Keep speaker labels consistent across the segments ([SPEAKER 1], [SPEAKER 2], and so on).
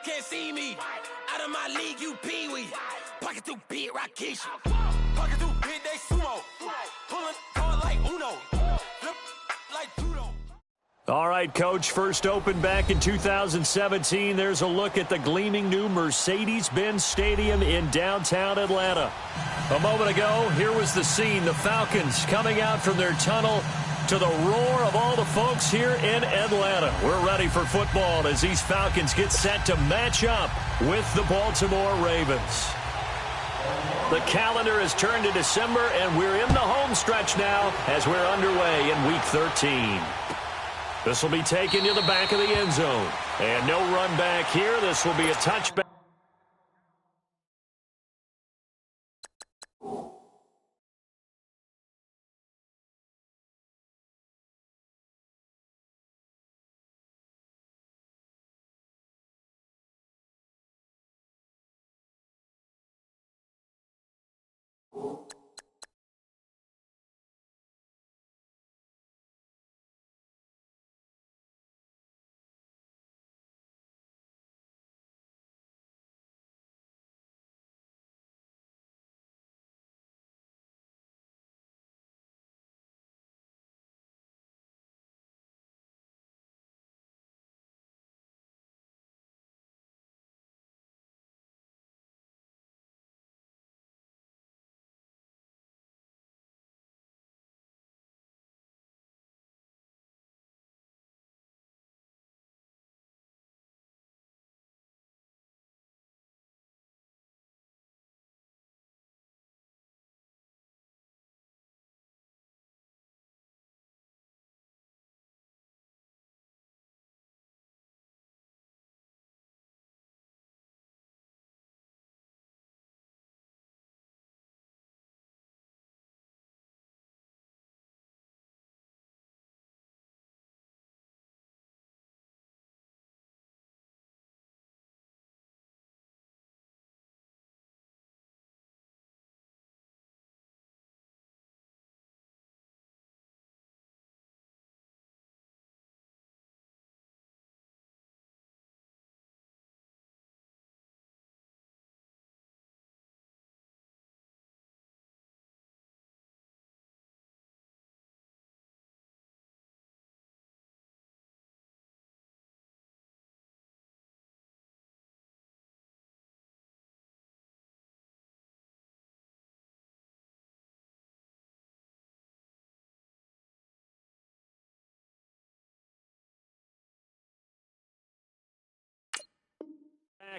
[SPEAKER 1] can't see me. Out of my league, you pee-wee. Pocket through beat, Rakisha. Pocket through beat, they sumo. Pulling card like Uno. Flip like judo.
[SPEAKER 2] All right, Coach, first opened back in 2017. There's a look at the gleaming new Mercedes-Benz Stadium in downtown Atlanta. A moment ago, here was the scene. The Falcons coming out from their tunnel to the roar of all the folks here in Atlanta. We're ready for football as these Falcons get set to match up with the Baltimore Ravens. The calendar has turned to December, and we're in the home stretch now as we're underway in Week 13. This will be taken to the back of the end zone. And no run back here. This will be a touchback.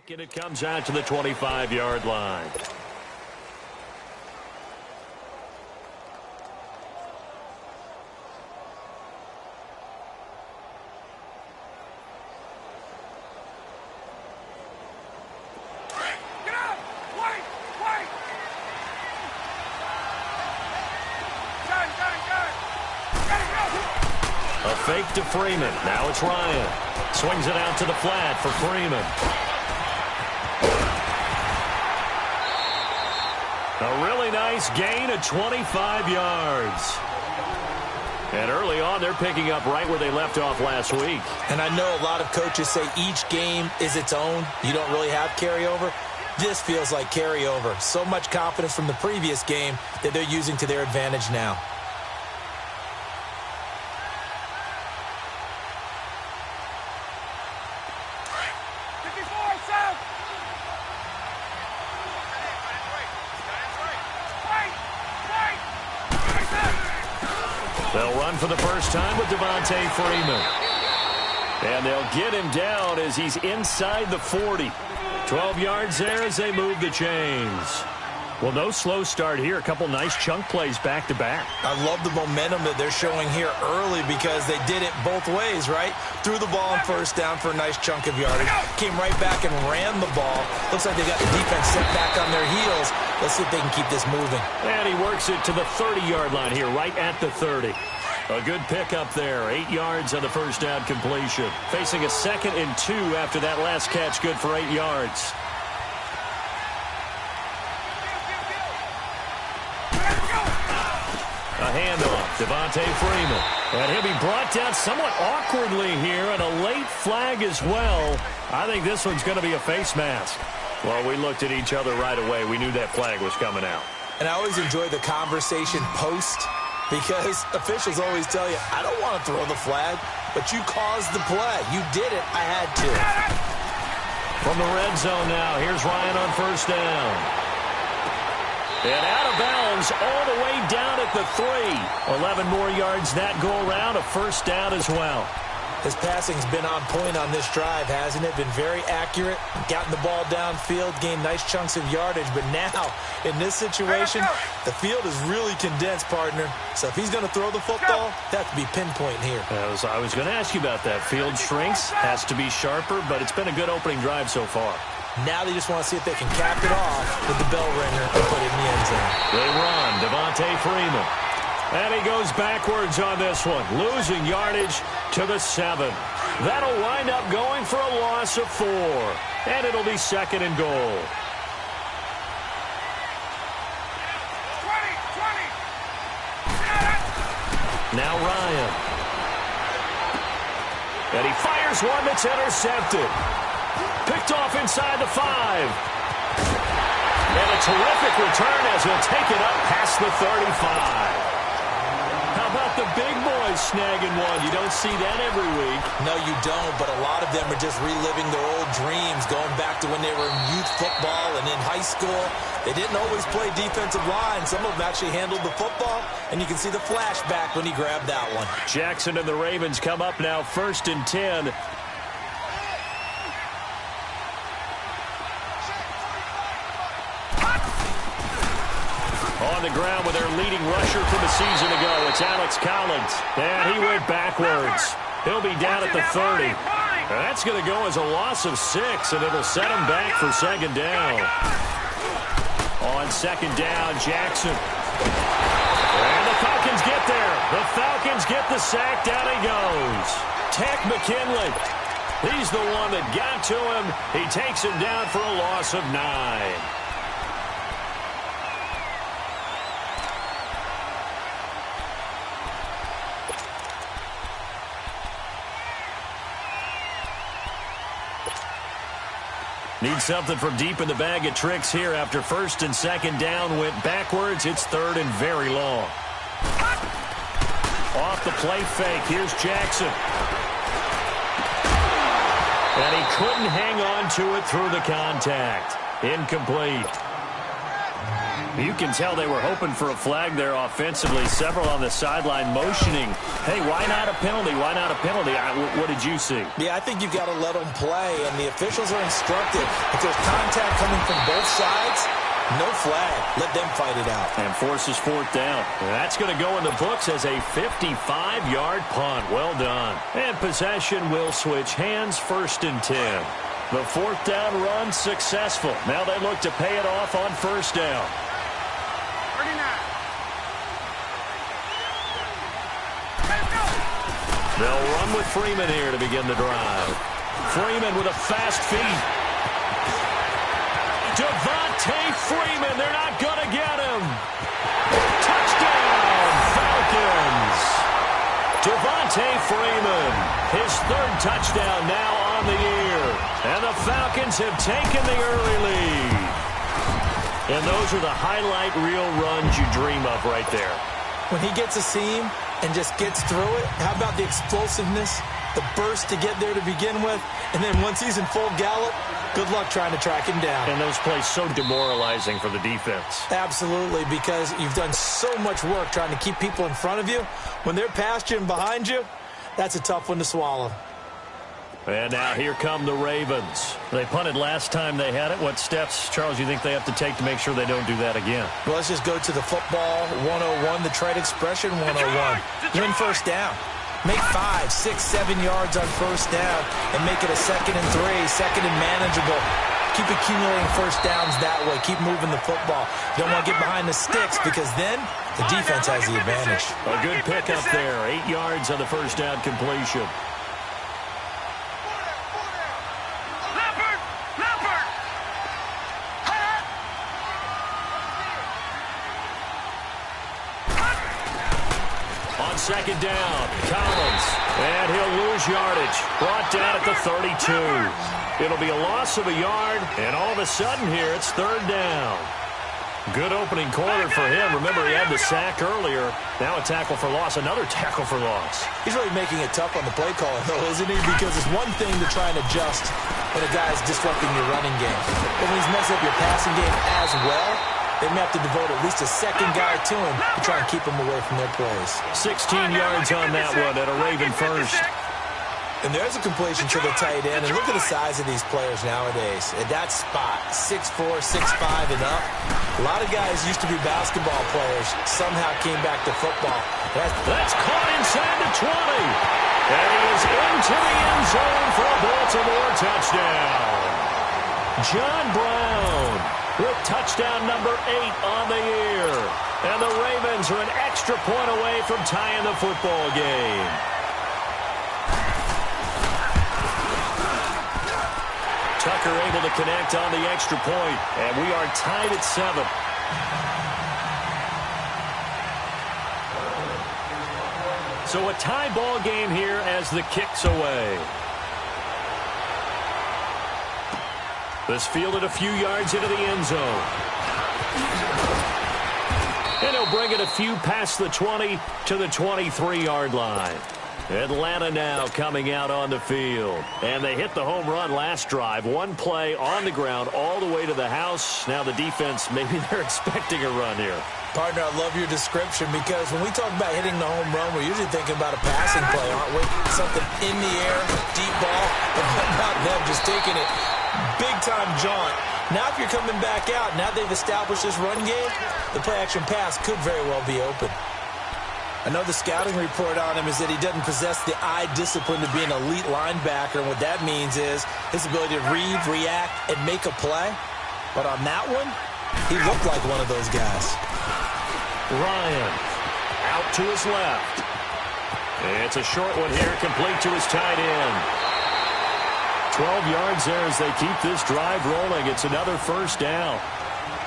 [SPEAKER 2] And it comes out to the 25-yard line. A fake to Freeman. Now it's Ryan. Swings it out to the flat for Freeman. A really nice gain of 25 yards. And early on, they're picking up right where they left off last week.
[SPEAKER 3] And I know a lot of coaches say each game is its own. You don't really have carryover. This feels like carryover. So much confidence from the previous game that they're using to their advantage now.
[SPEAKER 2] They'll run for the first time with Devontae Freeman. And they'll get him down as he's inside the 40. 12 yards there as they move the chains. Well, no slow start here. A couple nice chunk plays back-to-back.
[SPEAKER 3] I love the momentum that they're showing here early because they did it both ways, right? Threw the ball on first down for a nice chunk of yardage. Came right back and ran the ball. Looks like they got the defense set back on their heels. Let's see if they can keep this moving.
[SPEAKER 2] And he works it to the 30-yard line here, right at the 30. A good pickup there. 8 yards on the first down completion. Facing a 2nd and 2 after that last catch, good for 8 yards. A handoff. Devontae Freeman. And he'll be brought down somewhat awkwardly here, and a late flag as well. I think this one's going to be a face mask. Well, we looked at each other right away. We knew that flag was coming out.
[SPEAKER 3] And I always enjoy the conversation post, because officials always tell you, I don't want to throw the flag, but you caused the play. You did it. I had to.
[SPEAKER 2] From the red zone now, here's Ryan on first down. And out of bounds all the way down at the 3. 11 more yards that go around, a first down as well.
[SPEAKER 3] His passing's been on point on this drive, hasn't it? Been very accurate, gotten the ball downfield, gained nice chunks of yardage. But now, in this situation, the field is really condensed, partner. So if he's going to throw the football, that has to be pinpoint here.
[SPEAKER 2] I was going to ask you about that. Field shrinks, has to be sharper, but it's been a good opening drive so far.
[SPEAKER 3] Now they just want to see if they can cap it off with the bell ringer and put it in the end zone.
[SPEAKER 2] They run, Devontae Freeman. And he goes backwards on this one, losing yardage to the 7. That'll wind up going for a loss of 4. And it'll be second and goal. 20. Now Ryan. And he fires one that's intercepted. Picked off inside the 5. And a terrific return as he'll take it up past the 35. How about the big boys snagging one? You don't see that every week.
[SPEAKER 3] No, you don't, but a lot of them are just reliving their old dreams, going back to when they were in youth football and in high school. They didn't always play defensive line. Some of them actually handled the football, and you can see the flashback when he grabbed that one.
[SPEAKER 2] Jackson and the Ravens come up now, 1st and 10. On the ground with their leading rusher from a season ago. It's Alex Collins. And he went backwards. He'll be down at the 30. That's going to go as a loss of 6, and it'll set him back for second down. On second down, Jackson. And the Falcons get there. The Falcons get the sack. Down he goes. Tech McKinley. He's the one that got to him. He takes him down for a loss of 9. Need something from deep in the bag of tricks here after 1st and 2nd down went backwards. It's 3rd and very long. Off the play fake. Here's Jackson. And he couldn't hang on to it through the contact. Incomplete. You can tell they were hoping for a flag there offensively. Several on the sideline motioning. Hey, why not a penalty? Why not a penalty? What did you see?
[SPEAKER 3] Yeah, I think you've got to let them play, and the officials are instructed. If there's contact coming from both sides, no flag. Let them fight it out. And
[SPEAKER 2] forces 4th down. That's going to go in the books as a 55-yard punt. Well done. And possession will switch hands, 1st and 10. The 4th down run successful. Now they look to pay it off on 1st down. They'll run with Freeman here to begin the drive. Freeman with a fast feet. Devontae Freeman, they're not going to get him. Touchdown, Falcons. Devontae Freeman, his 3rd touchdown now on the year. And the Falcons have taken the early lead. And those are the highlight reel runs you dream of right there.
[SPEAKER 3] When he gets a seam and just gets through it, how about the explosiveness, the burst to get there to begin with, and then once he's in full gallop, good luck trying to track him down.
[SPEAKER 2] And those plays so demoralizing for the defense.
[SPEAKER 3] Absolutely, because you've done so much work trying to keep people in front of you. When they're past you and behind you, that's a tough one to swallow.
[SPEAKER 2] And now here come the Ravens. They punted last time they had it. What steps, Charles, you think they have to take to make sure they don't do that again?
[SPEAKER 3] Well, let's just go to the football 101, the trade expression 101. Win 1st down. Make 5, 6, 7 yards on 1st down and make it a 2nd and 3, 2nd and manageable. Keep accumulating 1st downs that way. Keep moving the football. You don't want to get behind the sticks because then the defense has the advantage.
[SPEAKER 2] A good pickup there. 8 yards on the 1st down completion. second down. Collins, and he'll lose yardage. Brought down at the 32. It'll be a loss of a yard, and all of a sudden here, it's third down. Good opening quarter for him. Remember, he had the sack earlier. Now a tackle for loss, another tackle for loss.
[SPEAKER 3] He's really making it tough on the play caller, though, isn't he? Because it's one thing to try and adjust when a guy's disrupting your running game. But when he's messing up your passing game as well, they may have to devote at least a second guy to him to try and keep him away from their plays.
[SPEAKER 2] 16 yards on that one at a Raven first.
[SPEAKER 3] And there's a completion to the tight end. And look at the size of these players nowadays. At that spot, 6'4", 6'5", and up. A lot of guys used to be basketball players. Somehow came back to football.
[SPEAKER 2] That's caught inside the 20. And he is into the end zone for a Baltimore touchdown. John Brown with touchdown number 8 on the year. And the Ravens are an extra point away from tying the football game. Tucker able to connect on the extra point, and we are tied at 7. So a tie ball game here as the kick's away. This fielded a few yards into the end zone. And he'll bring it a few past the 20 to the 23-yard line. Atlanta now coming out on the field. And they hit the home run last drive. One play on the ground all the way to the house. Now the defense, maybe they're expecting a run here.
[SPEAKER 3] Partner, I love your description because when we talk about hitting the home run, we're usually thinking about a passing play, aren't we? Something in the air, deep ball, but not them just taking it. Big-time jaunt. Now if you're coming back out, now they've established this run game, the play-action pass could very well be open. I know the scouting report on him is that he doesn't possess the eye discipline to be an elite linebacker, and what that means is his ability to read, react, and make a play. But on that one, he looked like one of those guys.
[SPEAKER 2] Ryan out to his left. It's a short one here, complete to his tight end. 12 yards there as they keep this drive rolling. It's another first down.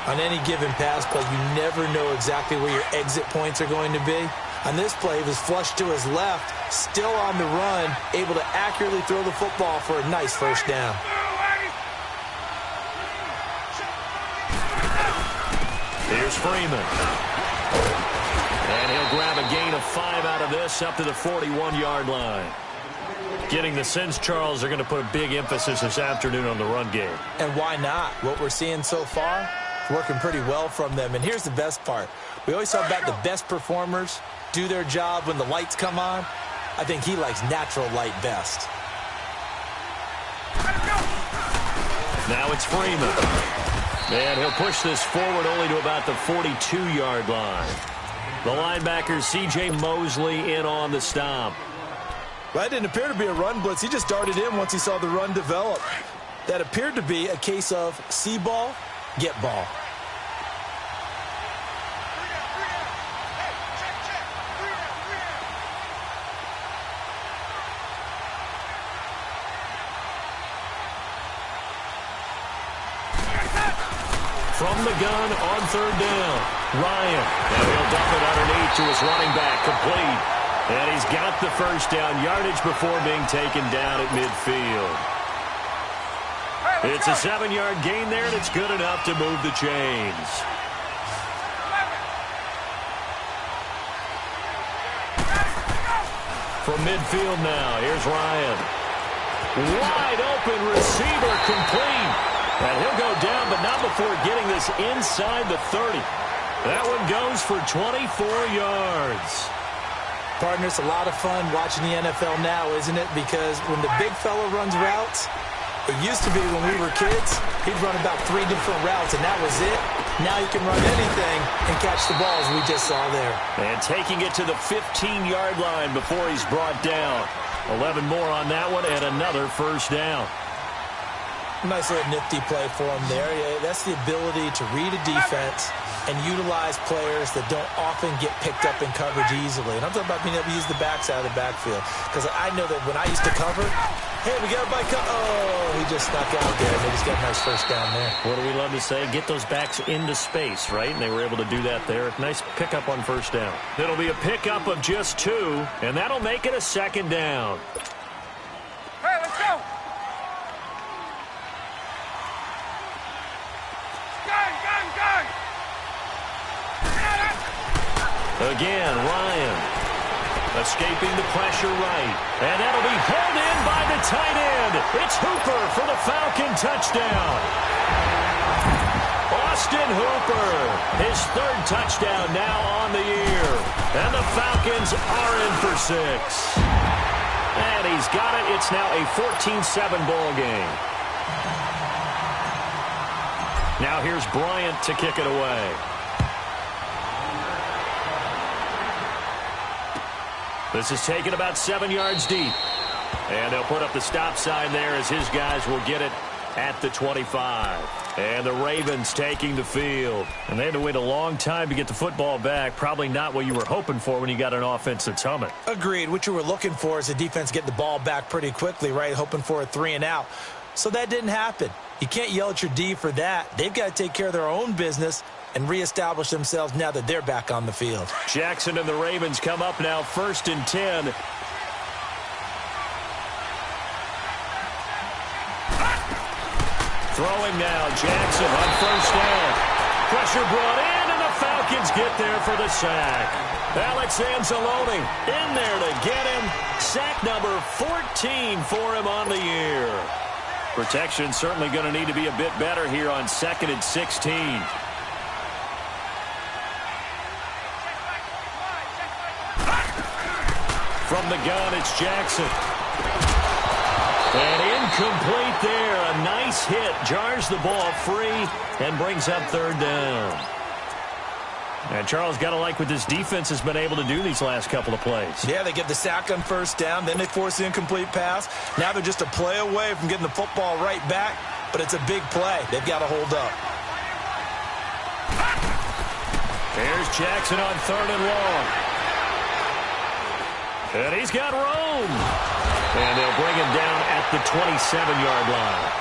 [SPEAKER 3] On any given pass play, you never know exactly where your exit points are going to be. On this play, he was flushed to his left, still on the run, able to accurately throw the football for a nice first down.
[SPEAKER 2] Here's Freeman. And he'll grab a gain of 5 out of this up to the 41-yard line. Getting the sense, Charles, are going to put a big emphasis this afternoon on the run game.
[SPEAKER 3] And why not? What we're seeing so far, working pretty well from them. And here's the best part. We always talk about the best performers do their job when the lights come on. I think he likes natural light best.
[SPEAKER 2] Now it's Freeman. And he'll push this forward only to about the 42-yard line. The linebacker, C.J. Mosley, in on the stop.
[SPEAKER 3] Well, that didn't appear to be a run blitz. He just darted in once he saw the run develop. That appeared to be a case of see ball, get ball.
[SPEAKER 2] From the gun on third down, Ryan. And he'll dump it underneath to his running back, complete. And he's got the first down yardage before being taken down at midfield. It's a 7-yard gain there, and it's good enough to move the chains. From midfield now, here's Ryan. Wide open receiver, complete. And he'll go down, but not before getting this inside the 30. That one goes for 24 yards.
[SPEAKER 3] Partner, it's a lot of fun watching the NFL now, isn't it? Because when the big fella runs routes, it used to be when we were kids, he'd run about 3 different routes, and that was it. Now he can run anything and catch the balls we just saw there.
[SPEAKER 2] And taking it to the 15-yard line before he's brought down. 11 more on that one, and another first down.
[SPEAKER 3] Nice little nifty play for him there. Yeah, that's the ability to read a defense and utilize players that don't often get picked up in coverage easily. And I'm talking about being able to use the backside of the backfield. Because I know that when I used to cover, hey, we got a bike. Oh, he just snuck out there. They just got a nice first down there.
[SPEAKER 2] What do we love to say? Get those backs into space, right? And they were able to do that there. Nice pickup on first down. It'll be a pickup of just 2, and that'll make it a second down.
[SPEAKER 4] Hey, let's go! Gang!
[SPEAKER 2] Again, Ryan escaping the pressure right. And that'll be held in by the tight end. It's Hooper for the Falcon touchdown. Austin Hooper, his 3rd touchdown now on the year. And the Falcons are in for 6. And he's got it. It's now a 14-7 ball game. Now here's Bryant to kick it away. This is taken about 7 yards deep. And they'll put up the stop sign there as his guys will get it at the 25. And the Ravens taking the field. And they had to wait a long time to get the football back. Probably not what you were hoping for when you got an offense that's humming.
[SPEAKER 3] Agreed. What you were looking for is the defense getting the ball back pretty quickly, right? Hoping for a 3 and out. So that didn't happen. You can't yell at your D for that. They've got to take care of their own business and reestablish themselves now that they're back on the field.
[SPEAKER 2] Jackson and the Ravens come up now 1st and 10. Throwing now, Jackson on first down. Pressure brought in, and the Falcons get there for the sack. Alex Anzalone in there to get him. Sack number 14 for him on the year. Protection certainly going to need to be a bit better here on 2nd and 16. From the gun, it's Jackson. And incomplete there. A nice hit. Jars the ball free and brings up 3rd down. And Charles, got to like what this defense has been able to do these last couple of plays.
[SPEAKER 3] Yeah, they get the sack on first down. Then they force the incomplete pass. Now they're just a play away from getting the football right back. But it's a big play. They've got to hold up.
[SPEAKER 2] Here's Jackson on 3rd and long. And he's got room. And they'll bring him down at the 27-yard line.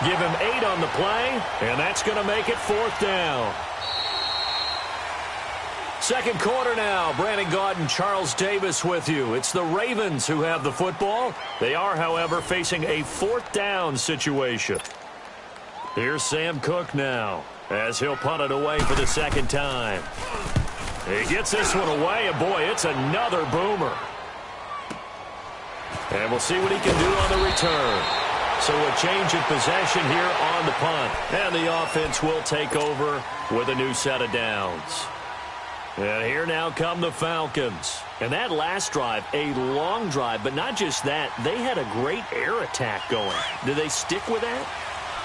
[SPEAKER 2] Give him 8 on the play, and that's going to make it 4th down. Second quarter now. Brandon Gaudin, Charles Davis with you. It's the Ravens who have the football. They are, however, facing a 4th down situation. Here's Sam Cook now as he'll punt it away for the 2nd time. He gets this one away, and boy, it's another boomer. And we'll see what he can do on the return. So a change of possession here on the punt. And the offense will take over with a new set of downs. And here now come the Falcons. And that last drive, a long drive, but not just that. They had a great air attack going. Do they stick with that?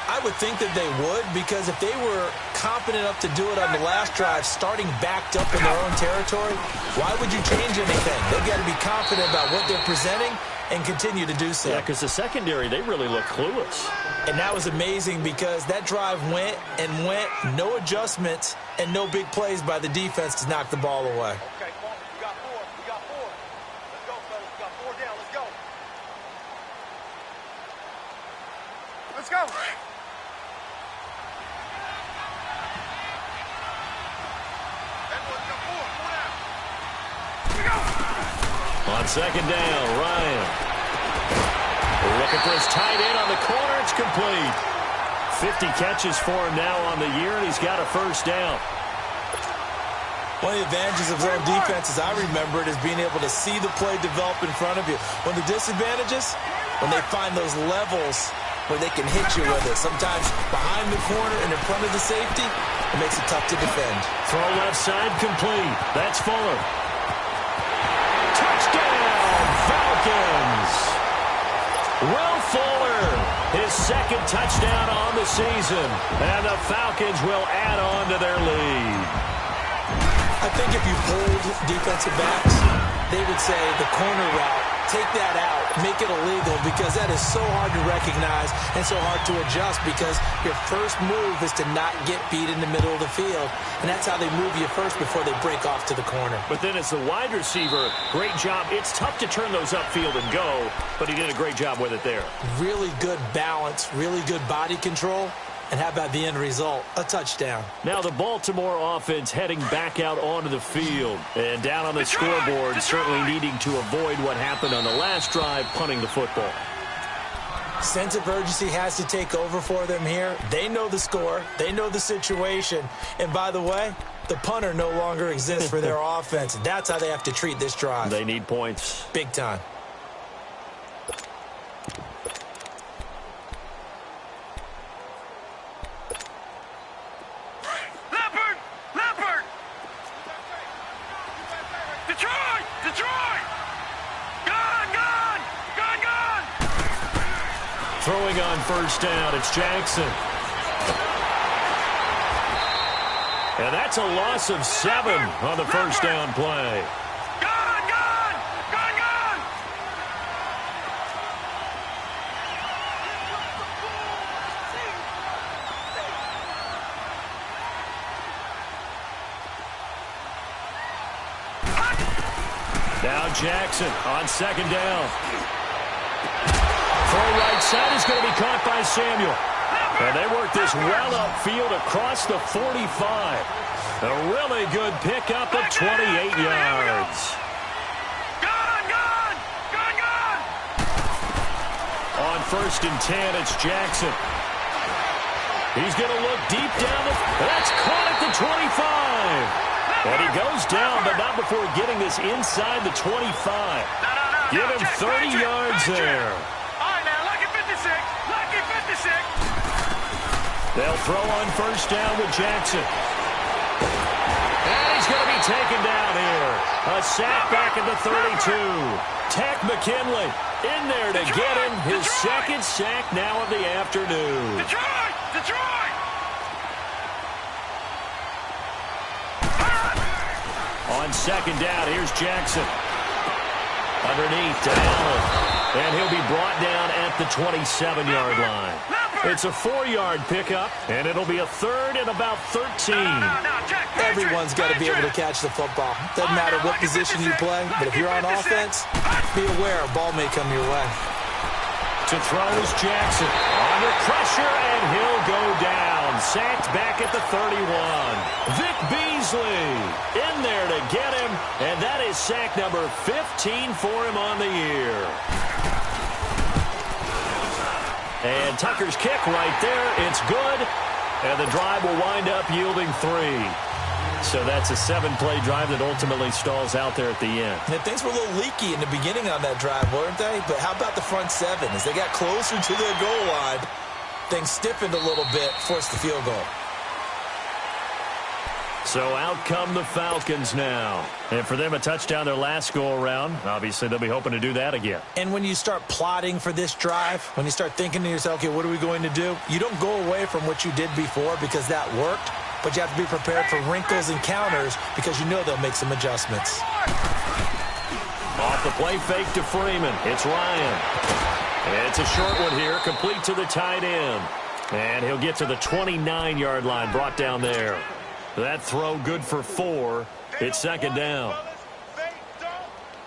[SPEAKER 3] I would think that they would, because if they were confident enough to do it on the last drive, starting backed up in their own territory, why would you change anything? They've got to be confident about what they're presenting and continue to do so.
[SPEAKER 2] Yeah, because the secondary, they really look clueless.
[SPEAKER 3] And that was amazing because that drive went and went, no adjustments and no big plays by the defense to knock the ball away.
[SPEAKER 4] Okay, come on. We got 4. We got 4. Let's go, fellas. We got 4 down. Let's go. Let's go.
[SPEAKER 2] On 2nd down, Ryan. Looking for his tight end on the corner. It's complete. 50 catches for him now on the year, and he's got a 1st down.
[SPEAKER 3] One of the advantages of zone defense, as I remember it, is being able to see the play develop in front of you. One of the disadvantages, when they find those levels where they can hit you with it. Sometimes behind the corner and in front of the safety, it makes it tough to defend.
[SPEAKER 2] Throw left side complete. That's Fuller. Touchdown, Falcons! Will Fuller, his 2nd touchdown on the season. And the Falcons will add on to their lead.
[SPEAKER 3] I think if you hold defensive backs, they would say the corner route take that out, make it illegal, because that is so hard to recognize and so hard to adjust, because your first move is to not get beat in the middle of the field, and that's how they move you first before they break off to the corner.
[SPEAKER 2] But then as the wide receiver, great job. It's tough to turn those upfield and go, but he did a great job with it there.
[SPEAKER 3] Really good balance, really good body control. And how about the end result? A touchdown.
[SPEAKER 2] Now the Baltimore offense heading back out onto the field. And down on the scoreboard, certainly needing to avoid what happened on the last drive, punting the football.
[SPEAKER 3] Sense of urgency has to take over for them here. They know the score. They know the situation. And by the way, the punter no longer exists for their offense. That's how they have to treat this drive.
[SPEAKER 2] They need points.
[SPEAKER 3] Big time.
[SPEAKER 2] Throwing on first down, it's Jackson. And that's a loss of 7 on the first down play. Now Jackson on second down. Throw right side is going to be caught by Samuel. And they work this well upfield across the 45. A really good pickup of 28 yards. On first and 10, it's Jackson. He's going to look deep down. That's caught at the 25. And he goes down, but not before getting this inside the 25. Give him 30 yards there. They'll throw on first down with Jackson. And he's going to be taken down here. A sack back at the 32. Tech McKinley in there to get him his second sack now of the afternoon. On second down, here's Jackson. Underneath to Allen. And he'll be brought down at the 27-yard line. It's a 4-yard pickup, and it'll be a third and about 13.
[SPEAKER 3] Everyone's got to be able to catch the football. Doesn't matter what position you play, but if you're on offense, be aware a ball may come your way.
[SPEAKER 2] To throw is Jackson. Under pressure, and he'll go down. Sacked back at the 31. Vic Beasley in there to get him, and that is sack number 15 for him on the year. And Tucker's kick right there. It's good. And the drive will wind up yielding 3. So that's a 7-play drive that ultimately stalls out there at the end.
[SPEAKER 3] And things were a little leaky in the beginning on that drive, weren't they? But how about the front 7? As they got closer to their goal line, things stiffened a little bit, forced the field goal.
[SPEAKER 2] So out come the Falcons now. And for them, a touchdown their last go-around. Obviously, they'll be hoping to do that again.
[SPEAKER 3] And when you start plotting for this drive, when you start thinking to yourself, okay, what are we going to do? You don't go away from what you did before because that worked, but you have to be prepared for wrinkles and counters because you know they'll make some adjustments.
[SPEAKER 2] Off the play fake to Freeman. It's Ryan. And it's a short one here, complete to the tight end. And he'll get to the 29-yard line, brought down there. That throw good for 4. It's second down.
[SPEAKER 4] They don't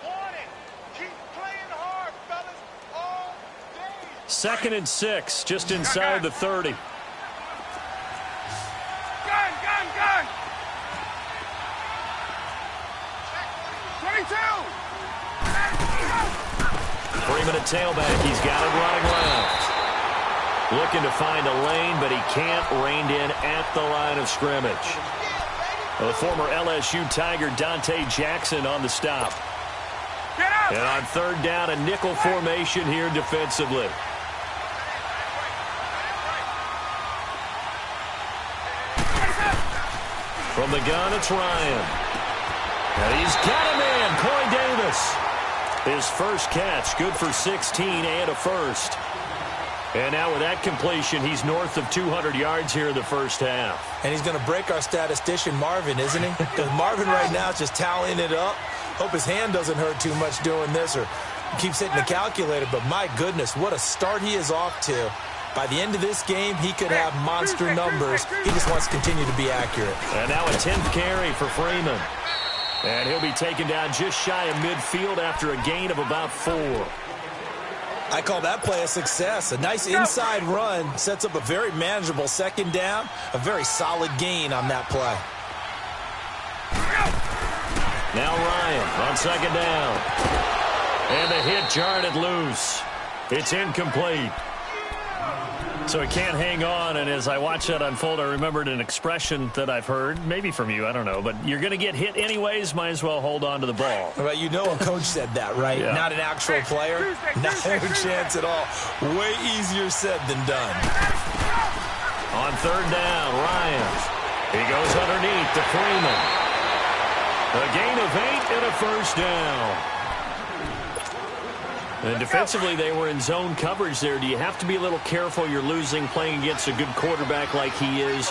[SPEAKER 4] want it. Keep playing hard, fellas, all day.
[SPEAKER 2] Second and 6, just inside the 30.
[SPEAKER 4] Gun! 22!
[SPEAKER 2] Freeman at tailback. He's got it running left. Looking to find a lane, but he can't. Reined in at the line of scrimmage. The former LSU Tiger Dante Jackson on the stop. And on third down, a nickel formation here defensively. From the gun, it's Ryan. And he's got him in. Corey Davis. His first catch, good for 16 and a first. And now with that completion, he's north of 200 yards here in the first half.
[SPEAKER 3] And he's going to break our statistician, Marvin, isn't he? Because Marvin right now is just tallying it up. Hope his hand doesn't hurt too much doing this, or keeps hitting the calculator, but my goodness, what a start he is off to. By the end of this game, he could have monster numbers. He just wants to continue to be accurate.
[SPEAKER 2] And now a 10th carry for Freeman. And he'll be taken down just shy of midfield after a gain of about 4.
[SPEAKER 3] I call that play a success. A nice inside run sets up a very manageable second down. A very solid gain on that play.
[SPEAKER 2] Now Ryan on second down. And the hit jarred it loose. It's incomplete. So he can't hang on, and as I watched that unfold, I remembered an expression that I've heard, maybe from you, I don't know, but you're going to get hit anyways, might as well hold on to the ball.
[SPEAKER 3] Well, you know a coach said that, right?
[SPEAKER 2] Yeah.
[SPEAKER 3] Not an actual player. No chance at all. Way easier said than done.
[SPEAKER 2] On third down, Ryan. He goes underneath to Freeman. A gain of 8 and a first down. And defensively, they were in zone coverage there. Do you have to be a little careful? You're losing, playing against a good quarterback like he is,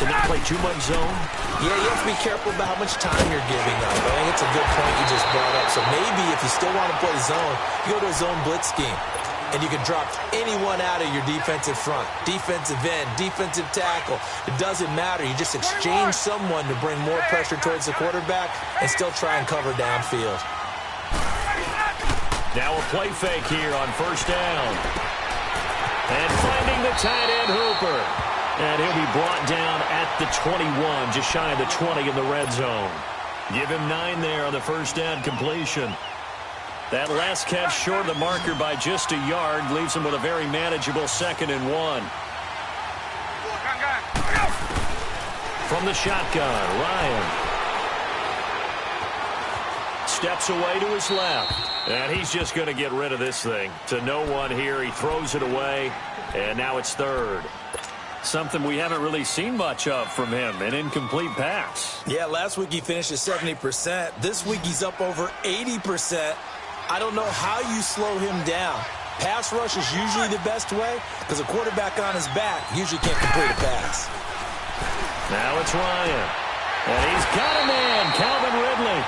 [SPEAKER 2] to not play too much zone?
[SPEAKER 3] Yeah, you have to be careful about how much time you're giving up. I think it's a good point you just brought up. So maybe if you still want to play zone, you go to a zone blitz scheme. And you can drop anyone out of your defensive front, defensive end, defensive tackle. It doesn't matter. You just exchange someone to bring more pressure towards the quarterback and still try and cover downfield.
[SPEAKER 2] Now a play fake here on first down. And finding the tight end Hooper. And he'll be brought down at the 21, just shy of the 20 in the red zone. Give him 9 there on the first down completion. That last catch short of the marker by just a yard leaves him with a very manageable 2nd and 1. From the shotgun, Ryan steps away to his left. And he's just going to get rid of this thing. To no one here. He throws it away. And now it's 3rd. Something we haven't really seen much of from him. An incomplete pass.
[SPEAKER 3] Yeah, last week he finished at 70%. This week he's up over 80%. I don't know how you slow him down. Pass rush is usually the best way because a quarterback on his back usually can't complete a pass.
[SPEAKER 2] Now it's Ryan. And he's got a man, Calvin Ridley.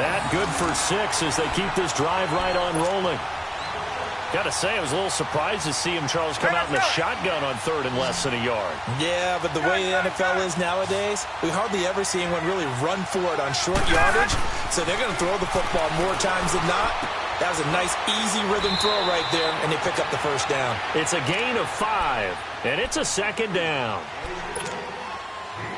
[SPEAKER 2] That good for 6 as they keep this drive right on rolling. Got to say, I was a little surprised to see him, Charles, come out in the shotgun on 3rd and less than a yard.
[SPEAKER 3] Yeah, but the way the NFL is nowadays, we hardly ever see anyone really run for it on short yardage. So they're going to throw the football more times than not. That was a nice, easy rhythm throw right there, and they pick up the first down.
[SPEAKER 2] It's a gain of 5, and it's a 2nd down.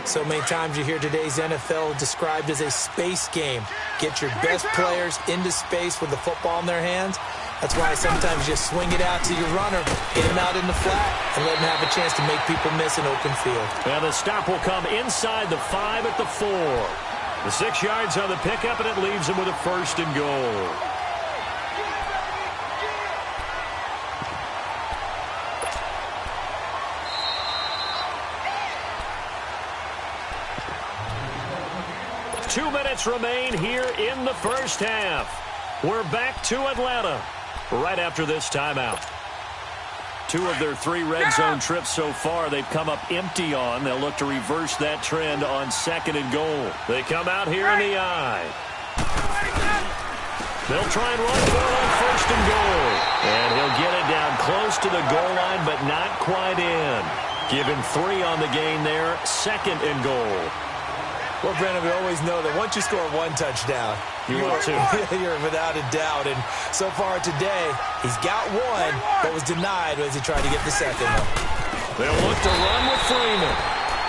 [SPEAKER 3] So many times you hear today's NFL described as a space game. Get your best players into space with the football in their hands. That's why sometimes you just swing it out to your runner, get him out in the flat, and let him have a chance to make people miss an open field.
[SPEAKER 2] Now the stop will come inside the 5 at the 4. The 6 yards on the pickup, and it leaves him with a 1st and goal. Two minutes remain here in the first half. We're back to Atlanta right after this timeout. 2 of their 3 red zone trips so far they've come up empty on. They'll look to reverse that trend on 2nd and goal. They come out here in the eye. They'll try and run for it on 1st and goal. And he'll get it down close to the goal line, but not quite in. Give him 3 on the gain there. 2nd and goal.
[SPEAKER 3] Well, Brandon, we always know that once you score 1 touchdown,
[SPEAKER 2] you're
[SPEAKER 3] without a doubt. And so far today, he's got 1, but was denied as he tried to get the 2nd one.
[SPEAKER 2] They'll look to run with Freeman.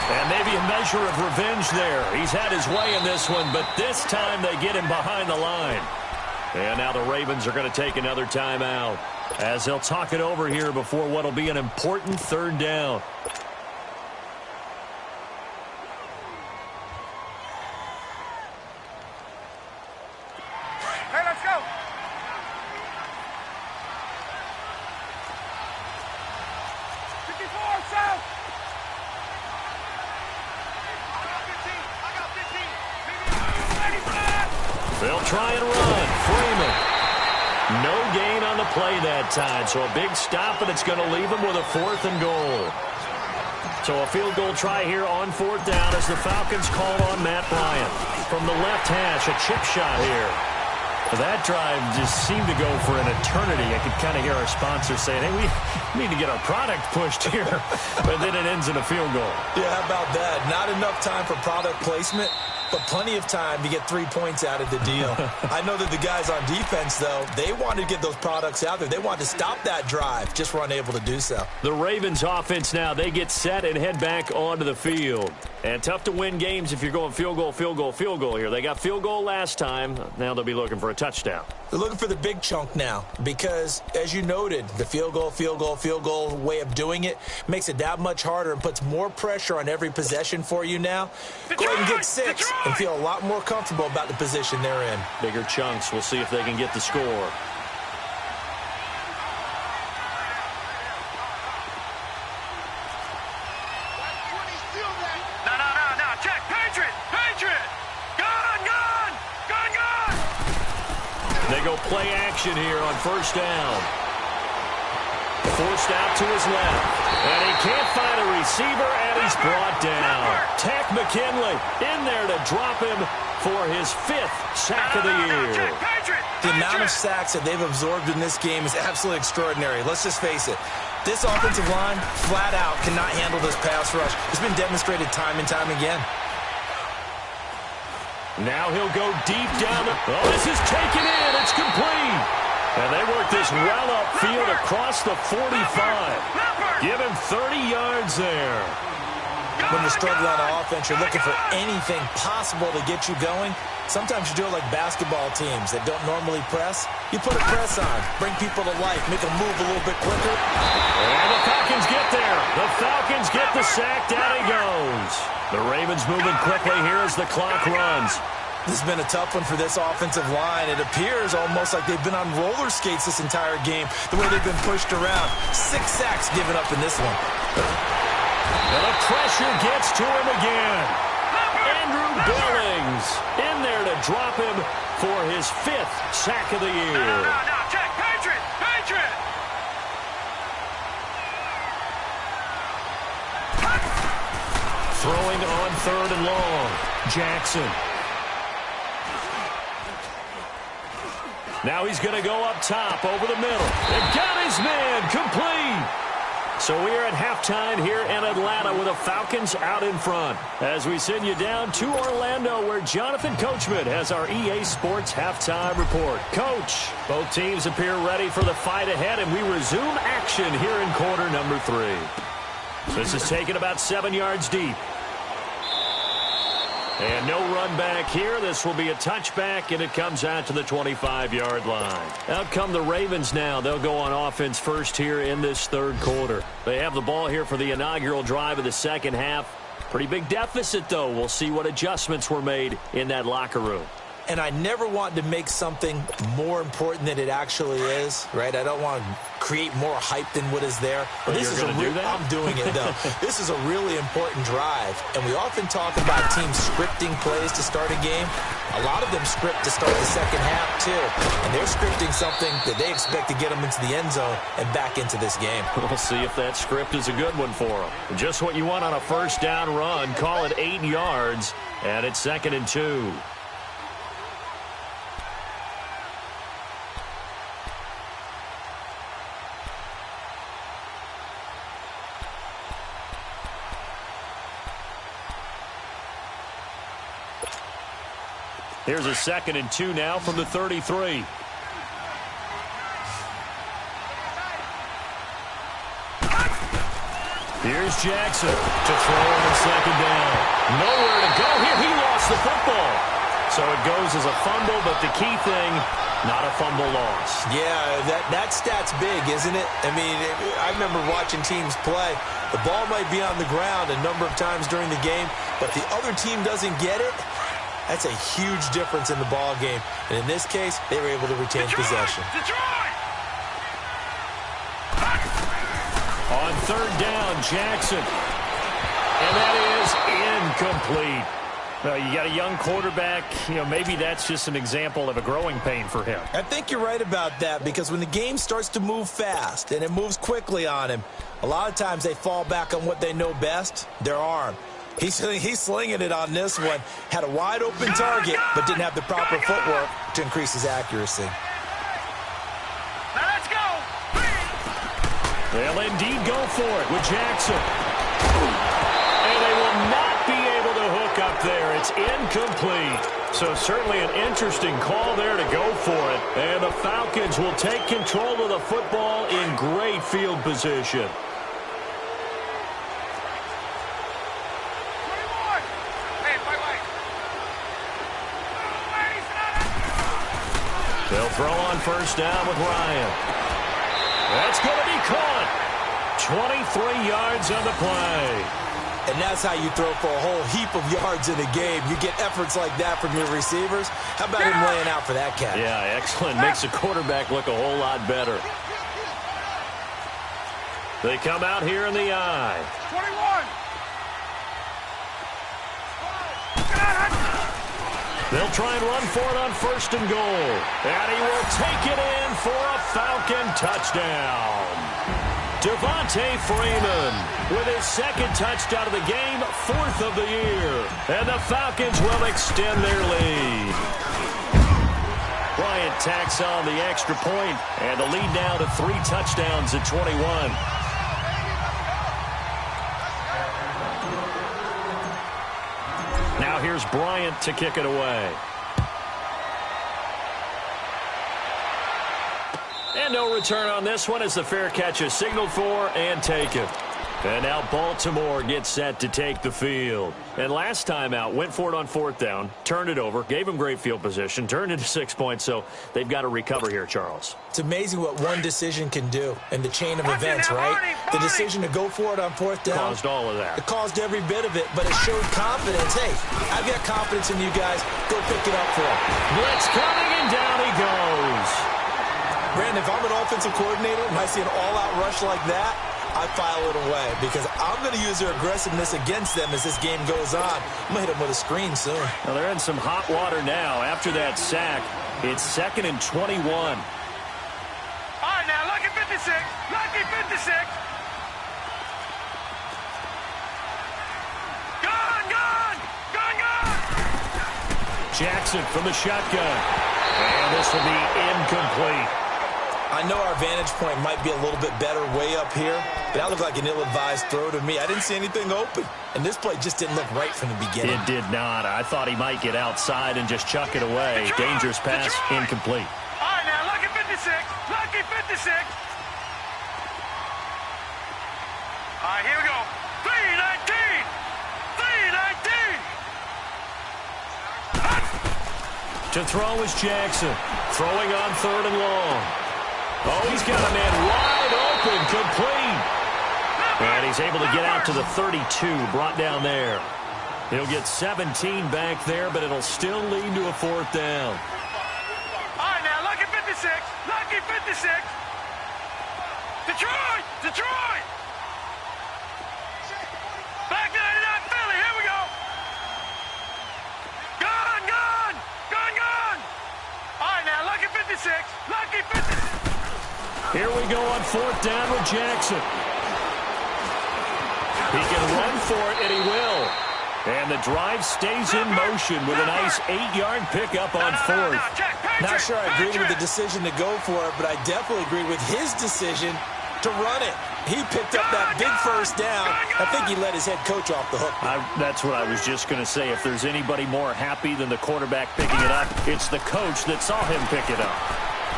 [SPEAKER 2] And maybe a measure of revenge there. He's had his way in this one, but this time they get him behind the line. And now the Ravens are going to take another timeout as they'll talk it over here before what will be an important 3rd down.
[SPEAKER 4] Hey, let's go. 54, south. I got 15.
[SPEAKER 2] They'll try and run. Freeman. No gain on the play that time. So a big stop, and it's going to leave them with a 4th and goal. So a field goal try here on 4th down as the Falcons call on Matt Bryant. From the left hash, a chip shot here. That drive just seemed to go for an eternity. I could kind of hear our sponsor saying, hey, we need to get our product pushed here. But then it ends in a field goal.
[SPEAKER 3] Yeah, how about that? Not enough time for product placement, but plenty of time to get 3 points out of the deal. I know that the guys on defense, though, they wanted to get those products out there. They wanted to stop that drive, just were unable to do so.
[SPEAKER 2] The Ravens offense now, they get set and head back onto the field. And tough to win games if you're going field goal, field goal, field goal here. They got field goal last time. Now they'll be looking for a touchdown.
[SPEAKER 3] They're looking for the big chunk now because, as you noted, the field goal way of doing it makes it that much harder and puts more pressure on every possession for you now. Go ahead and get 6 and feel a lot more comfortable about the position they're in.
[SPEAKER 2] Bigger chunks. We'll see if they can get the score. They go play action here on first down. Forced out to his left. And he can't find a receiver, and he's brought down. Tack McKinley in there to drop him for his 5th sack of the year.
[SPEAKER 3] The amount of sacks that they've absorbed in this game is absolutely extraordinary. Let's just face it. This offensive line, flat out, cannot handle this pass rush. It's been demonstrated time and time again.
[SPEAKER 2] Now he'll go deep down. This is taken in. It's complete. And they work this well upfield across the 45. Give him 30 yards there.
[SPEAKER 3] When you're struggling on offense, you're looking for anything possible to get you going. Sometimes you do it like basketball teams that don't normally press. You put a press on, bring people to life, make them move a little bit quicker.
[SPEAKER 2] And the Falcons get there. The Falcons get the sack. Down he goes. The Ravens moving quickly here as the clock runs.
[SPEAKER 3] This has been a tough one for this offensive line. It appears almost like they've been on roller skates this entire game, the way they've been pushed around. 6 sacks given up in this one.
[SPEAKER 2] And the pressure gets to him again. Andrew Billings in there to drop him for his 5th sack of the year.
[SPEAKER 4] Check, Patriot!
[SPEAKER 2] Throwing on 3rd and long. Jackson. Now he's going to go up top over the middle. And got his man complete. So we are at halftime here in Atlanta with the Falcons out in front. As we send you down to Orlando where Jonathan Coachman has our EA Sports halftime report. Coach, both teams appear ready for the fight ahead, and we resume action here in quarter number 3. This is taken about 7 yards deep. And no run back here. This will be a touchback, and it comes out to the 25-yard line. Out come the Ravens now. They'll go on offense first here in this 3rd quarter. They have the ball here for the inaugural drive of the second half. Pretty big deficit, though. We'll see what adjustments were made in that locker room.
[SPEAKER 3] And I never want to make something more important than it actually is, right? I don't want to create more hype than what is there. But this is I'm doing it, though. This is a really important drive. And we often talk about teams scripting plays to start a game. A lot of them script to start the second half, too. And they're scripting something that they expect to get them into the end zone and back into this game.
[SPEAKER 2] We'll see if that script is a good one for them. Just what you want on a first down run. Call it 8 yards. And it's 2nd and 2. Here's a 2nd and 2 now from the 33. Here's Jackson to throw on the 2nd down. Nowhere to go here. He lost the football. So it goes as a fumble, but the key thing, not a fumble loss.
[SPEAKER 3] Yeah, that stat's big, isn't it? I mean, I remember watching teams play. The ball might be on the ground a number of times during the game, but the other team doesn't get it. That's a huge difference in the ball game. And in this case, they were able to retain possession.
[SPEAKER 2] On 3rd down, Jackson. And that is incomplete. Well, you got a young quarterback. Maybe that's just an example of a growing pain for him.
[SPEAKER 3] I think you're right about that, because when the game starts to move fast and it moves quickly on him, a lot of times they fall back on what they know best, their arm. He's slinging it on this one. Had a wide open target, but didn't have the proper footwork to increase his accuracy.
[SPEAKER 4] Now let's go.
[SPEAKER 2] They'll indeed go for it with Jackson. And they will not be able to hook up there. It's incomplete. So certainly an interesting call there to go for it. And the Falcons will take control of the football in great field position. They'll throw on first down with Ryan. That's going to be caught. 23 yards on the play.
[SPEAKER 3] And that's how you throw for a whole heap of yards in a game. You get efforts like that from your receivers. How about him laying out for that catch?
[SPEAKER 2] Yeah, excellent. Makes the quarterback look a whole lot better. They come out here in the eye.
[SPEAKER 4] 21.
[SPEAKER 2] They'll try and run for it on first and goal. And he will take it in for a Falcon touchdown. Devontae Freeman with his second touchdown of the game, fourth of the year. And the Falcons will extend their lead. Bryant tacks on the extra point, and the lead now to 3 touchdowns at 21. Now here's Bryant to kick it away. And no return on this one as the fair catch is signaled for and taken. And now Baltimore gets set to take the field. And last time out, went for it on fourth down, turned it over, gave them great field position, turned it to 6 points, so they've got to recover here, Charles.
[SPEAKER 3] It's amazing what one decision can do in the chain of events, right? The decision to go for it on fourth down.
[SPEAKER 2] Caused all of that.
[SPEAKER 3] It caused every bit of it, but it showed confidence. Hey, I've got confidence in you guys. Go pick it up for him.
[SPEAKER 2] Blitz coming, and down he goes.
[SPEAKER 3] Brandon, if I'm an offensive coordinator and I see an all-out rush like that, I file it away because I'm going to use their aggressiveness against them as this game goes on. I'm going to hit them with a screen soon.
[SPEAKER 2] Well, they're in some hot water now. After that sack, it's 2nd and 21.
[SPEAKER 4] All right, now, lucky 56. Lucky 56. Gone.
[SPEAKER 2] Jackson from the shotgun. And this will be incomplete.
[SPEAKER 3] I know our vantage point might be a little bit better way up here, but that looked like an ill-advised throw to me. I didn't see anything open, and this play just didn't look right from the beginning.
[SPEAKER 2] It did not. I thought he might get outside and just chuck it away. Dangerous pass, incomplete.
[SPEAKER 4] All right, now, lucky 56. Lucky 56. All right, here we go. 319. 319.
[SPEAKER 2] To throw is Jackson. Throwing on 3rd and long. Oh, he's got a man wide open, complete. And he's able to get out to the 32, brought down there. He'll get 17 back there, but it'll still lead to a 4th down.
[SPEAKER 4] All right, now, lucky 56. Lucky 56. Detroit. Back 99, Philly. Here we go. Gone. All right, now, lucky 56. Lucky 56.
[SPEAKER 2] Here we go on 4th down with Jackson. He can run for it, and he will. And the drive stays in motion with a nice 8-yard pickup on 4th.
[SPEAKER 3] Not sure I agree with the decision to go for it, but I definitely agree with his decision to run it. He picked up that big first down. I think he let his head coach off the hook.
[SPEAKER 2] That's what I was just going to say. If there's anybody more happy than the quarterback picking it up, it's the coach that saw him pick it up.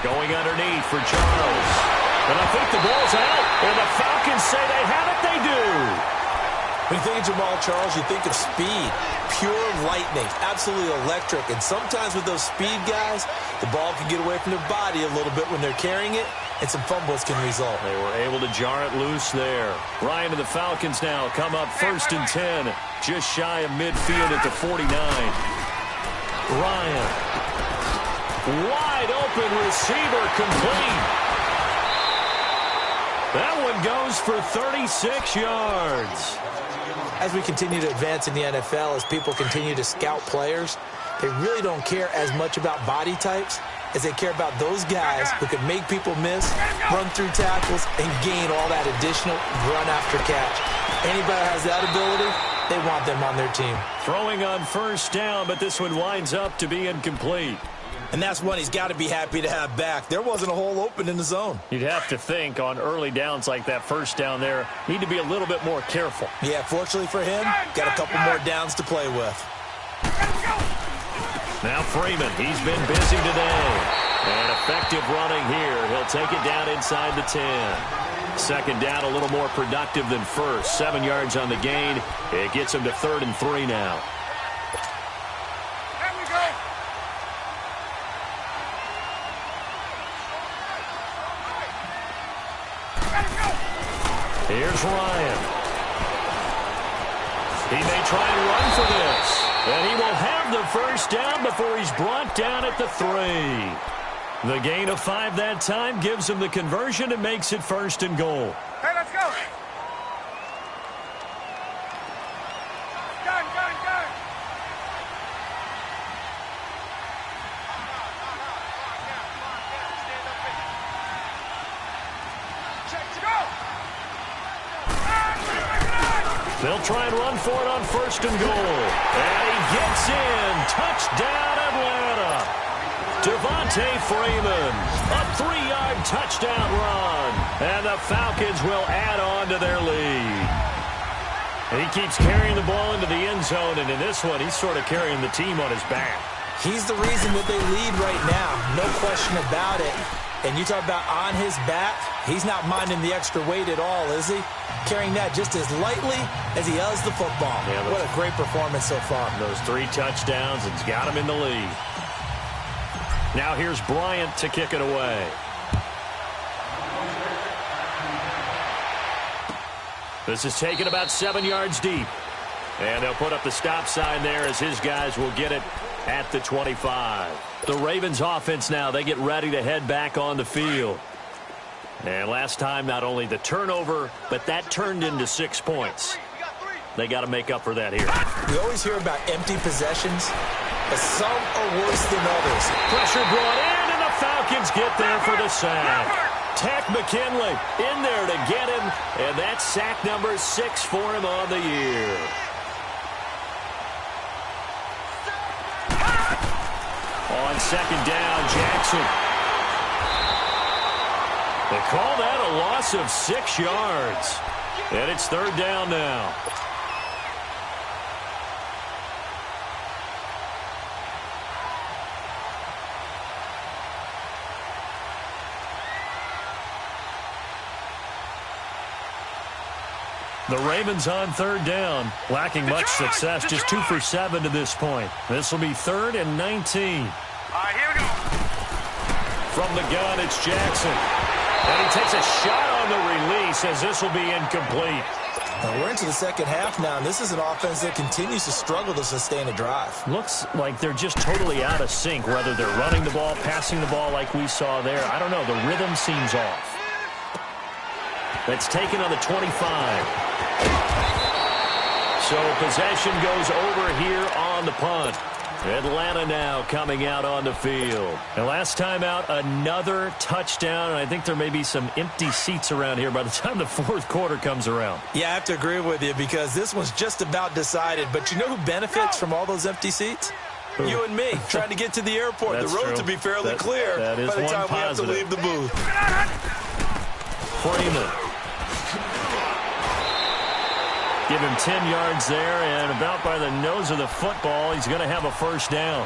[SPEAKER 2] Going underneath for Charles. And I think the ball's out. And the Falcons say they have it. They do.
[SPEAKER 3] When you think of Jamal Charles, you think of speed. Pure lightning. Absolutely electric. And sometimes with those speed guys, the ball can get away from their body a little bit when they're carrying it, and some fumbles can result.
[SPEAKER 2] They were able to jar it loose there. Ryan and the Falcons now come up 1st and 10. Just shy of midfield at the 49. Ryan. Wide open receiver, complete. That one goes for 36 yards.
[SPEAKER 3] As we continue to advance in the NFL, as people continue to scout players, they really don't care as much about body types as they care about those guys who can make people miss, run through tackles, and gain all that additional run after catch. Anybody who has that ability, they want them on their team.
[SPEAKER 2] Throwing on first down, but this one winds up to be incomplete.
[SPEAKER 3] And that's one he's got to be happy to have back. There wasn't a hole open in the zone.
[SPEAKER 2] You'd have to think on early downs like that first down there, need to be a little bit more careful.
[SPEAKER 3] Yeah, fortunately for him, got a couple more downs to play with.
[SPEAKER 2] Now Freeman, he's been busy today. And effective running here. He'll take it down inside the 10. Second down, a little more productive than first. 7 yards on the gain. It gets him to 3rd and 3 now.
[SPEAKER 4] There we go.
[SPEAKER 2] Here's Ryan. He may try and run for this. And he will have the first down before he's brought down at the 3. The gain of 5 that time gives him the conversion and makes it 1st and goal.
[SPEAKER 4] Hey, let's go. Gun. Check to go.
[SPEAKER 2] They'll try and run for it on 1st and goal. And he gets in. Touchdown, Atlanta. Devontae Freeman, a 3-yard touchdown run. And the Falcons will add on to their lead. He keeps carrying the ball into the end zone, and in this one, he's sort of carrying the team on his back.
[SPEAKER 3] He's the reason that they lead right now. No question about it. And you talk about on his back, he's not minding the extra weight at all, is he? Carrying that just as lightly as he does the football. Yeah, what a great performance so far.
[SPEAKER 2] Those 3 touchdowns, it's got him in the lead. Now here's Bryant to kick it away. This is taken about 7 yards deep. And they'll put up the stop sign there as his guys will get it at the 25. The Ravens offense now, they get ready to head back on the field. And last time, not only the turnover, but that turned into 6 points. They got to make up for that here.
[SPEAKER 3] We always hear about empty possessions, but some are worse than others.
[SPEAKER 2] Pressure brought in, and the Falcons get there for the sack. Takk McKinley in there to get him, and that's sack number 6 for him on the year. On second down, Jackson. They call that a loss of 6 yards. And it's 3rd down now. The Ravens on 3rd down, lacking much success, just 2 for 7 to this point. This will be 3rd and 19.
[SPEAKER 4] All right, here we go.
[SPEAKER 2] From the gun, it's Jackson. And he takes a shot on the release as this will be incomplete.
[SPEAKER 3] Now we're into the second half now, and this is an offense that continues to struggle to sustain a drive.
[SPEAKER 2] Looks like they're just totally out of sync, whether they're running the ball, passing the ball like we saw there. I don't know. The rhythm seems off. That's taken on the 25. So possession goes over here on the punt. Atlanta now coming out on the field. And last time out, another touchdown, and I think there may be some empty seats around here by the time the 4th quarter comes around.
[SPEAKER 3] Yeah, I have to agree with you because this one's just about decided. But you know who benefits from all those empty seats?
[SPEAKER 2] Who?
[SPEAKER 3] You and me, trying to get to the airport.
[SPEAKER 2] That's
[SPEAKER 3] the road
[SPEAKER 2] true.
[SPEAKER 3] to be fairly clear
[SPEAKER 2] that is
[SPEAKER 3] by the time
[SPEAKER 2] one
[SPEAKER 3] we have to
[SPEAKER 2] positive.
[SPEAKER 3] leave the booth.
[SPEAKER 2] Freeman. Give him 10 yards there, and about by the nose of the football, he's going to have a 1st down.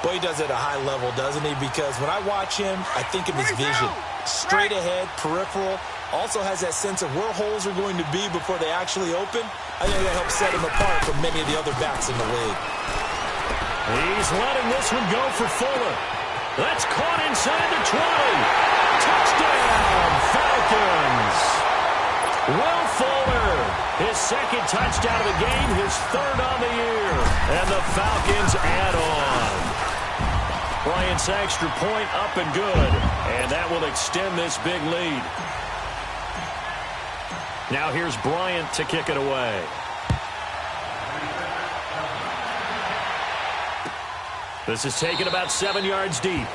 [SPEAKER 3] Boy, he does it at a high level, doesn't he? Because when I watch him, I think of his vision. Straight ahead, peripheral, also has that sense of where holes are going to be before they actually open. I think that helps set him apart from many of the other backs in the league.
[SPEAKER 2] He's letting this one go for Fuller. That's caught inside the 20. Touchdown, Falcons. Will Fuller, his 2nd touchdown of the game, his 3rd on the year. And the Falcons add on. Bryant's extra point up and good. And that will extend this big lead. Now here's Bryant to kick it away. This is taken about 7 yards deep.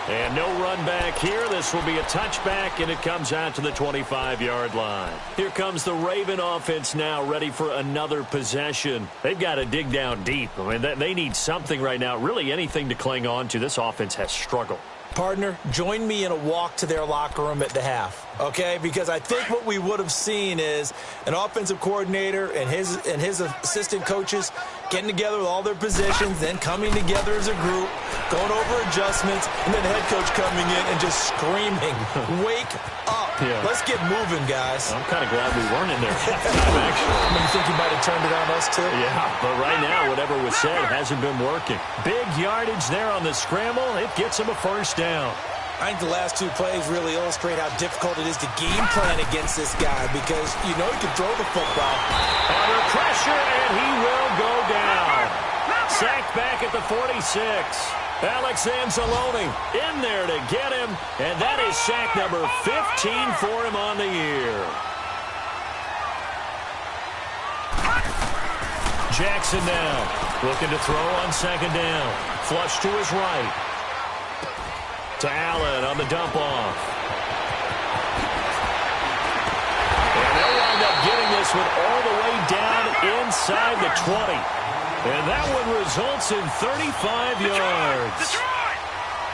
[SPEAKER 2] And no run back here. This will be a touchback, and it comes out to the 25-yard line. Here comes the Raven offense now, ready for another possession. They've got to dig down deep. I mean, they need something right now, really anything to cling on to. This offense has struggled.
[SPEAKER 3] Partner, join me in a walk to their locker room at the half, okay? Because I think what we would have seen is an offensive coordinator and his assistant coaches getting together with all their positions, then coming together as a group, going over adjustments, and then the head coach coming in and just screaming, "Wake up.
[SPEAKER 2] Yeah.
[SPEAKER 3] Let's get moving, guys."
[SPEAKER 2] I'm kind of glad we weren't in there actually.
[SPEAKER 3] I mean, you think you might have turned it on us, too?
[SPEAKER 2] Yeah, but right now, whatever was said hasn't been working. Big yardage there on the scramble. It gets him a first down.
[SPEAKER 3] I think the last two plays really illustrate how difficult it is to game plan against this guy because you know he can throw the football.
[SPEAKER 2] Under pressure, and he will go down. Sacked back at the 46. Alex Anzalone in there to get him, and that is sack number 15 for him on the year. Jackson now looking to throw on second down. Flush to his right. To Allen on the dump-off. And they'll wind up getting this one all the way down inside the 20. And that one results in 35 yards.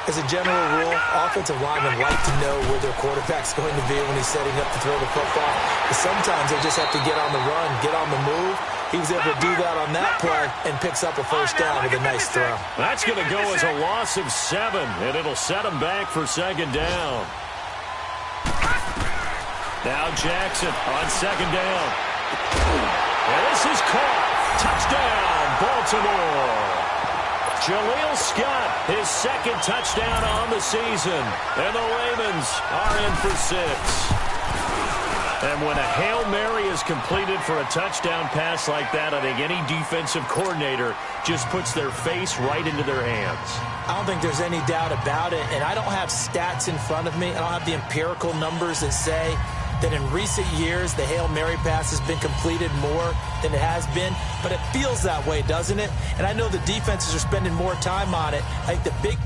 [SPEAKER 3] As a general rule, offensive linemen like to know where their quarterback's going to be when he's setting up to throw the football. But sometimes they just have to get on the run, get on the move. He was able to do that on that play and picks up a first down with a nice throw.
[SPEAKER 2] That's going to go as a loss of 7, and it'll set him back for second down. Now Jackson on second down. And this is caught. Touchdown, Baltimore. Jaleel Scott, his second touchdown on the season. And the Ravens are in for 6. And when a Hail Mary is completed for a touchdown pass like that, I think any defensive coordinator just puts their face right into their hands.
[SPEAKER 3] I don't think there's any doubt about it, and I don't have stats in front of me. I don't have the empirical numbers that say that in recent years the Hail Mary pass has been completed more than it has been, but it feels that way, doesn't it? And I know the defenses are spending more time on it. I think the big